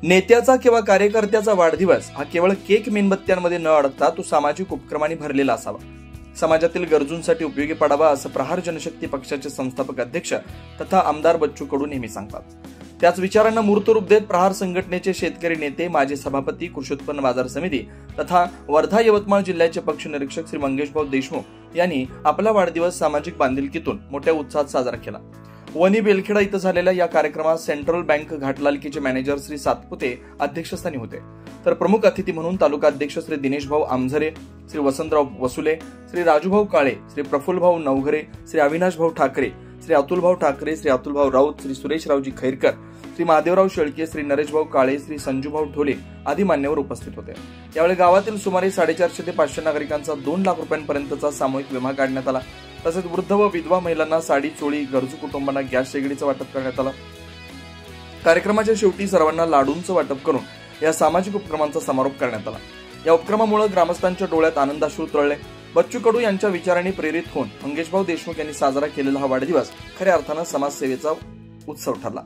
नेत्याचा किंवा कार्यकर्त्याचा वाढदिवस हा केवळ केक मेणबत्त्यांमध्ये न अडकता तो सामाजिक उपक्रमांनी भरलेला असावा, समाजातील गरजूंसाठी उपयोगी पडावा, असं प्रहार जनशक्ती पक्षाचे संस्थापक अध्यक्ष तथा आमदार बच्चू कडू नेहमी सांगतात. त्याच विचारांना मूर्तरूप देत प्रहार संघटनेचे शेतकरी नेते, माजी सभापती, कृषी उत्पन्न बाजार समिती तथा वर्धा यवतमाळ जिल्ह्याचे पक्ष निरीक्षक श्री मंगेशभाऊ देशमुख यांनी आपला वाढदिवस सामाजिक बांधिलकीतून मोठ्या उत्साहात साजरा केला. वणी बेलखेडा इथं झालेल्या या कार्यक्रमात सेंट्रल बँक घाटलालकीचे मॅनेजर श्री सातपुते अध्यक्षस्थानी होते, तर प्रमुख अतिथी म्हणून तालुका अध्यक्ष श्री दिनेशभाऊ आमझरे, श्री वसंतराव वसुले, श्री राजूभाऊ काळे, श्री प्रफुल्लभाऊ नवघरे, श्री अविनाशभाऊ ठाकरे, श्री अतुलभाऊ ठाकरे, श्री अतुलभाऊ राऊत, श्री सुरेशरावजी खैरकर, श्री महादेवराव शेळके, श्री नरेशभाऊ काळे, श्री संजूभाऊ ढोले आदी मान्यवर उपस्थित होते. यावेळी गावातील सुमारे 450 ते 500 नागरिकांचा 2 लाख रुपयांपर्यंतचा सामूहिक विमा काढण्यात आला. तसेच वृद्ध व विधवा महिलांना साडी, चोळी, गरजू कुटुंबांना गॅस शेगडीचं वाटप करण्यात आलं. कार्यक्रमाच्या शेवटी सर्वांना लाडूंचं वाटप करून या सामाजिक उपक्रमांचा समारोप करण्यात आला. या उपक्रमामुळे ग्रामस्थांच्या डोळ्यात आनंदाश्रू तळले. बच्चू कडू यांच्या विचारांनी प्रेरित होऊन मंगेशभाऊ देशमुख यांनी साजरा केलेला हा वाढदिवस खऱ्या अर्थानं समाजसेवेचा उत्सव ठरला.